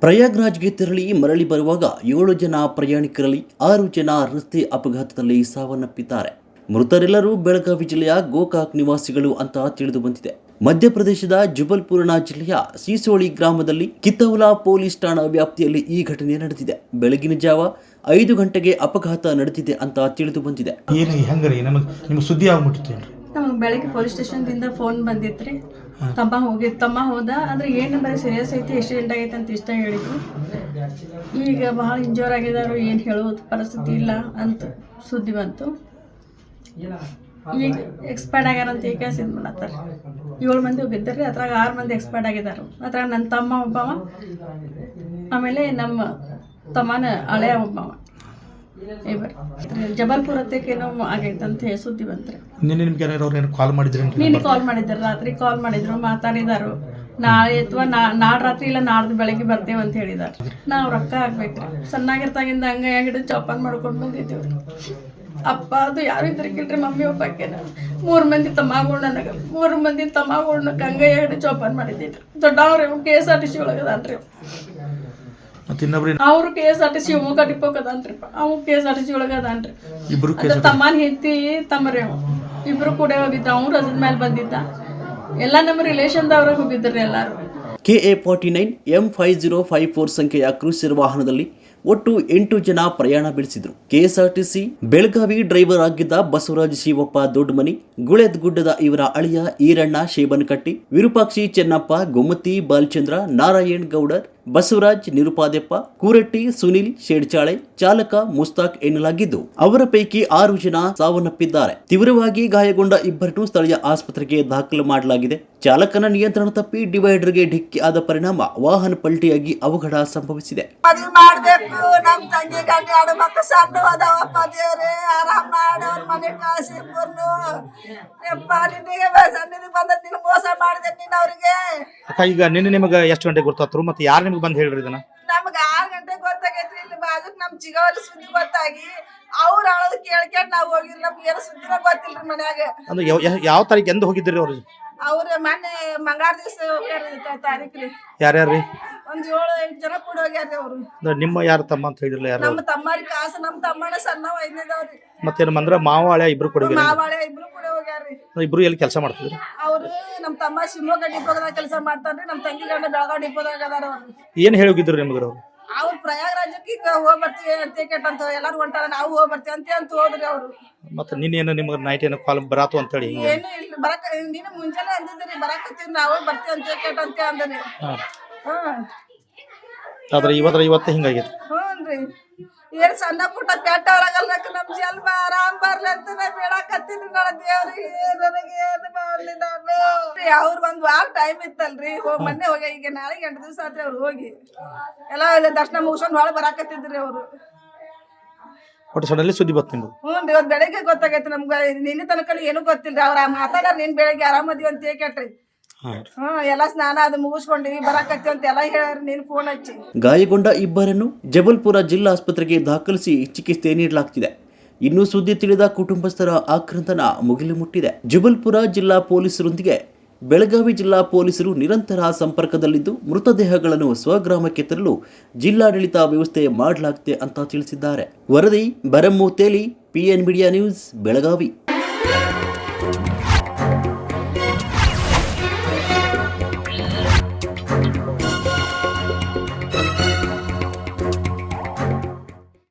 ಪ್ರಯಾಗ್ರಾಜ್ಗೆ ತೆರಳಿ ಮರಳಿ ಬರುವಾಗ 7 ಜನ ಪ್ರಯಾಣಿಕರಲ್ಲಿ 6 ಜನ ರಸ್ತೆ ಅಪಘಾತದಲ್ಲಿ ಸಾವನ್ನಪ್ಪಿದ್ದಾರೆ. ಮೃತರೆಲ್ಲರೂ ಬೆಳಗಾವಿ ಜಿಲ್ಲೆಯ ಗೋಕಾಕ್ ನಿವಾಸಿಗಳು ಅಂತ ತಿಳಿದು ಬಂದಿದೆ. ಮಧ್ಯಪ್ರದೇಶದ ಜಬಲ್ಪುರ ಜಿಲ್ಲೆಯ ಸಿಸೋಳಿ ಗ್ರಾಮದಲ್ಲಿ ಕಿತ್ತೌಲಾ ಪೊಲೀಸ್ ಠಾಣಾ ವ್ಯಾಪ್ತಿಯಲ್ಲಿ ಈ ಘಟನೆ ನಡೆದಿದೆ. ಬೆಳಗಿನ ಜಾವ 5 ಗಂಟೆಗೆ ಅಪಘಾತ ನಡೆದಿದೆ ಅಂತ ತಿಳಿದು ಬಂದಿದೆ. ನಿಮಗೆ ಸುದ್ದಿ ಆಗ್ಬಿಟ್ಟಿತ್ತು? ನಮಗೆ ಬೆಳಗ್ಗೆ ಪೊಲೀಸ್ ಸ್ಟೇಷನ್ದಿಂದ ಫೋನ್ ಬಂದಿತ್ತು. ತಮ್ಮ ಹೋದ ಆದರೆ ಏನು ಬರೀ ಸೀರಿಯಸ್ ಐತಿ, ಆಕ್ಸಿಡೆಂಟ್ ಆಗೈತೆ ಅಂತ ಇಷ್ಟ ಹೇಳಿದ್ರು. ಈಗ ಬಹಳ ಇಂಜೋರ್ ಆಗಿದ್ದಾರೆ, ಏನು ಹೇಳೋದು ಪರಿಸ್ಥಿತಿ ಇಲ್ಲ ಅಂತ ಸುದ್ದಿ ಬಂತು. ಈಗ ಎಕ್ಸ್ಪೈರ್ಡ್ ಆಗ್ಯಾರಂತ ಈಗ ಇದು ಮಾಡತ್ತಾರೆ. 7 ಮಂದಿ ಹೋಗಿದ್ದಾರೆ, ಅದ್ರಾಗ 6 ಮಂದಿ ಎಕ್ಸ್ಪೈರ್ಡ್ ಆಗಿದ್ದಾರೆ. ಅದ್ರಾಗ ನನ್ನ ತಮ್ಮ ಒಬ್ಬವ, ಆಮೇಲೆ ನಮ್ಮ ತಮ್ಮನ ಹಳೆಯ ಒಬ್ಬವ. ಜಬಲ್ಪುರ ಏನೋ ಆಗೈತಂತ ಸುದ್ದಿ ಬಂತ್ರಿ. ನಿನ್ನೆ ಕಾಲ್ ಮಾಡಿದ್ರು? ನಿನ್ನೆ ಕಾಲ್ ಮಾಡಿದ್ರು, ರಾತ್ರಿ ಕಾಲ್ ಮಾಡಿದ್ರು, ಮಾತಾಡಿದಾರು. ನಾಳೆ ಅಥವಾ ನಾಳೆ ರಾತ್ರಿ ಇಲ್ಲ ನಾಡ್ದು ಬೆಳಗ್ಗೆ ಬರ್ತೇವೆ ಅಂತ ಹೇಳಿದಾರೆ. ನಾವು ರೊಕ್ಕ ಹಾಕ್ಬೇಕ್ರಿ. ಸಣ್ಣಾಗಿರ್ತಾಗಿಂದ ಹಂಗ ಹಿಡಿದು ಚೌಪಾನ್ ಮಾಡ್ಕೊಂಡು ಬಂದಿದ್ದೀವಿ. ಅಪ್ಪ ಅದು ಯಾರು ಇದ್ರಿಗಿಲ್ರಿ, ಮಮ್ಮಿ ಒಬ್ಬಾಕೆನ. 3 ಮಂದಿ ತಮ್ಮಗಳು ನನಗೆ, 3 ಮಂದಿ ತಮ್ಮಗಳನ್ನ ಕಂಗಯ್ಯ ಹಿಡಿದು ಚೌಪಾನ್ ಮಾಡಿದ್ದಿದ್ರು. ದೊಡ್ಡವ್ರಿ KSRTC ಒಳಗದಾನ್ರಿ. ಅವ್ರು KSRTC ಶಿವಮೊಗ್ಗ ಡಿಪೋಕ್ ಅದಾನ್ರಿ. ಅವ್ KSRTC ಒಳಗದಾನ್ರಿ. ತಮ್ಮನ ಹೆಂಡತಿ ತಮ್ಮರಿ ಇಬ್ರು ಕೂಡ ಹೋಗಿದ್ದ. ಅವ್ನು ರಜದ ಮೇಲೆ ಬಂದಿದ್ದ. ಎಲ್ಲ ನಮ್ಮ ರಿಲೇಷನ್ದವ್ರಾಗ ಹೋಗಿದ್ರಿ ಎಲ್ಲಾರು. KA-49 M5054 ಸಂಖ್ಯೆಯ ಕ್ರೂಸರ್ ವಾಹನದಲ್ಲಿ ಒಟ್ಟು 8 ಜನ ಪ್ರಯಾಣ ಬೆಳೆಸಿದ್ರು. KSRTC ಬೆಳಗಾವಿ ಡ್ರೈವರ್ ಆಗಿದ್ದ ಬಸವರಾಜ್ ಶಿವಪ್ಪ ದೊಡ್ಡಮನಿ, ಗುಳೇದಗುಡ್ಡದ ಇವರ ಅಳಿಯ ಈರಣ್ಣ ಶೇಬನಕಟ್ಟಿ, ವಿರೂಪಾಕ್ಷಿ ಚೆನ್ನಪ್ಪ, ಗೊಮ್ಮತಿ ಬಾಲಚಂದ್ರ, ನಾರಾಯಣ್ ಗೌಡರ್, ಬಸವರಾಜ್ ನಿರುಪಾದೆಪ್ಪ, ಕೂರಟ್ಟಿ ಸುನಿಲ್ ಶೇಡ್ಚಾಳೆ ಚಾಲಕ ಮುಸ್ತಾಕ್ ಎನ್ನಲಾಗಿದ್ದು, ಅವರ ಪೈಕಿ 6 ಜನ ಸಾವನ್ನಪ್ಪಿದ್ದಾರೆ. ತೀವ್ರವಾಗಿ ಗಾಯಗೊಂಡ ಇಬ್ಬರನ್ನು ಸ್ಥಳೀಯ ಆಸ್ಪತ್ರೆಗೆ ದಾಖಲು ಮಾಡಲಾಗಿದೆ. ಚಾಲಕನ ನಿಯಂತ್ರಣ ತಪ್ಪಿ ಡಿವೈಡರ್ಗೆ ಡಿಕ್ಕಿ ಆದ ಪರಿಣಾಮ ವಾಹನ ಪಲ್ಟಿಯಾಗಿ ಅವಘಡ ಸಂಭವಿಸಿದೆ. ನಮ್ ತಂಗಿ ಗಂಡ 2 ಮಕ್ಕಳು ಸಣ್ಣ ಅದಾವಪ್ಪ. ದೇವ್ರೆ ಆರಾಮ್ ಮಾಡೋರ್ ಮನೆ ಕಾಸಿರ್ನು ಬಂದ ಮೋಸ ಮಾಡಿದೆ ನೀನ್ ಅವ್ರಿಗೆ. ಈಗ ನಿಮಗೆ ಎಷ್ಟು ಗಂಟೆಗೆ ಗೊತ್ತಾದ್ರು? ಮತ್ತೆ ಯಾರು ನಿಮ್ಗೆ ಬಂದು ಹೇಳ್ರಿ ಇದನ್ನ? ನಮ್ಗೆ 6 ಗಂಟೆಗೆ ಗೊತ್ತಾಗೈತ್ರಿ. ಇಲ್ಲಿ ಬಾಜುಕ್ ನಮ್ ಚಿಗವರಿ ಸುದ್ದಿ ಗೊತ್ತಾಗಿ ಅವ್ರು ಅಳೋದು ಕೇಳ್ಕೊಂಡ್ ನಾವ್ ಹೋಗಿರಿ. ನಮ್ಗೆ ಏನು ಸುದ್ದಿನ ಗೊತ್ತಿಲ್ರಿ ಮನ್ಯಾಗ. ಅಂದ್ರೆ ಯಾವ ತಾರೀಕು ಎಂದು ಹೋಗಿದ್ರಿ ಅವ್ರು? ಅವ್ರು ಮೊನ್ನೆ ಮಂಗಳವಾರ ದಿವಸ ಹೋಗ್ಯಾರ ತಾರೀಕ್ರಿ. ಯಾರ್ಯಾರ್ರಿ? ಒಂದ್ 7-8 ಜನ ಕೂಡ ಹೋಗ್ಯಾರ್ರಿ. ಅವ್ರು ನಿಮ್ಮ ಯಾರು ತಮ್ಮ ಅಂತ ಹೇಳಿರಲ್ಲ? ಯಾರು? ನಮ್ಮ ತಮ್ಮರಿ ಕಾಸು, ನಮ್ಮ ತಮ್ಮನ ಸಣ್ಣ 5ನೇದವ್ರಿ. ಮತ್ತೇನು ಅಂದ್ರೆ ಮಾವ ಹಳೆ ಇಬ್ರು ಕೂಡ ಮಾವಾಳೆ ಇಬ್ರು ಕೂಡ ಹೋಗ್ಯಾರ್ರಿ. ಇಬ್ರು ಎಲ್ಲಿ ಕೆಲಸ ಮಾಡ್ತಿದ್ರಿ? ಅವ್ರು ನಮ್ಮ ತಮ್ಮ ಶಿವಮೊಗ್ಗ ಡಿಪೋದಾಗ ಕೆಲಸ ಮಾಡ್ತಾನ್ರಿ. ನಮ್ಮ ತಂಗಿ ಗಂಡ ಬೆಳಗಾವಿ ಡಿಪೋದಾಗ ಅದಾರ. ಏನ್ ಹೇಳಿ ಹೋಗಿದ್ರು ನಿಮ್ಗೆ ಅವ್ರು? ಅವ್ರು ಪ್ರಯಾಗರಾಜಕ್ಕೆ ಹೋಗಿ ಬರ್ತೀವಿ ಅಂತ ಕೇಟಂತ ಎಲ್ಲಾರು ಹೊಂಟಾರ, ನಾವು ಹೋಗಿ ಬರ್ತೀವಿ ಅಂತ ಹೋದ್ರಿ ಅವ್ರು. ಮತ್ತೆ ನಿನ್ನೇನು ನಿಮ್ಗೆ ನೈಟ್ ಏನೋ ಕಾಲ್ ಬರಾತು ಅಂತ ಹೇಳಿ? ಏನು ಇಲ್ಲ, ಬರಕ ನೀನು ಮುಂಜಾನೆ ಅಂದಿದ್ರಿ ಬರಾಕತ್ತೀವಿ ನಾವು ಬರ್ತೀವಿ ಅಂತ ಕೇಟಂತ ಅಂದ್ರಿ. ಆದ್ರೆ ಇವತ್ತು ಹಿಂಗಾಗೈತಿ. ಹ್ಞೂನ್ರಿ. ಏನ್ ಸಣ್ಣ ಪುಟ್ಟ ಪೇಟ ಹೊರಗಲ್ರಕ್ಕ ನಮ್ ಜನ್ಮ ಆರಾಮ್ ಬರ್ಲಿ ಅಂತ ನಾ ಬೇಡಾಕತ್ತೀನಿ. ನನ್ನ ದೇವ್ರಿಗೆ ನನಗೆ ಏನು ಮಾಡ್ಲಿ ನಾನು. ಅವ್ರು 1 ವಾರ ಟೈಮ್ ಇತ್ತಲ್ರಿ. ಮೊನ್ನೆ ಹೋಗಿ ಈಗ ನಾಳೆಗೆ 8 ದಿವಸ ಆತ್ರಿ ಅವ್ರು ಹೋಗಿ. ಎಲ್ಲ ದರ್ಶನ ಮುಗಿಸ್ಕೊಂಡು ಹೊಳ ಬರಾಕತ್ತಿದ್ರಿ ಅವ್ರು. ಒಟ್ಟು ಸಡನ್ಲಿ ಸುದ್ದಿ ಬತ್ತು ನಿಮ್ಗೆ? ಹ್ಞೂ, ಇವತ್ತು ಬೆಳಗ್ಗೆ ಗೊತ್ತಾಗೈತಿ ನಮ್ಗೆ. ನಿನ್ನೆ ತನಕ ಏನು ಗೊತ್ತಿಲ್ರಿ. ಅವ್ರ ಮಾತಾಡ್ಯಾರ ನೀನ್ ಬೆಳಗ್ಗೆ ಆರಾಮದಿ ಅಂತ ಕೇಳ್ರಿ. ಎಲ್ಲ ಸ್ನಾನ ಅದು ಮುಗಿಸ್ಕೊಂಡಿವಿ ಬರಾಕತ್ತಿ ಅಂತ ಎಲ್ಲ ಹೇಳ್ಯಾರ. ನೀನ್ ಫೋನ್ ಹಚ್ಚಿ. ಗಾಯಗೊಂಡ ಇಬ್ಬರನ್ನು ಜಬಲ್ಪುರ ಜಿಲ್ಲಾ ಆಸ್ಪತ್ರೆಗೆ ದಾಖಲಿಸಿ ಚಿಕಿತ್ಸೆ ನೀಡಲಾಗ್ತಿದೆ. ಇನ್ನು ಸುದ್ದಿ ತಿಳಿದ ಕುಟುಂಬಸ್ಥರ ಆಕ್ರಂದನ ಮುಗಿಲು ಮುಟ್ಟಿದೆ. ಜಬಲ್ಪುರ ಜಿಲ್ಲಾ ಪೊಲೀಸರೊಂದಿಗೆ ಬೆಳಗಾವಿ ಜಿಲ್ಲಾ ಪೊಲೀಸರು ನಿರಂತರ ಸಂಪರ್ಕದಲ್ಲಿದ್ದು, ಮೃತದೇಹಗಳನ್ನು ಸ್ವಗ್ರಾಮಕ್ಕೆ ತರಲು ಜಿಲ್ಲಾಡಳಿತ ವ್ಯವಸ್ಥೆ ಮಾಡಲಾಗಿದೆ ಅಂತ ತಿಳಿಸಿದ್ದಾರೆ. ವರದಿ ಬರಮ್ಮು ತೇಲಿ, PN ಮೀಡಿಯಾ ನ್ಯೂಸ್, ಬೆಳಗಾವಿ.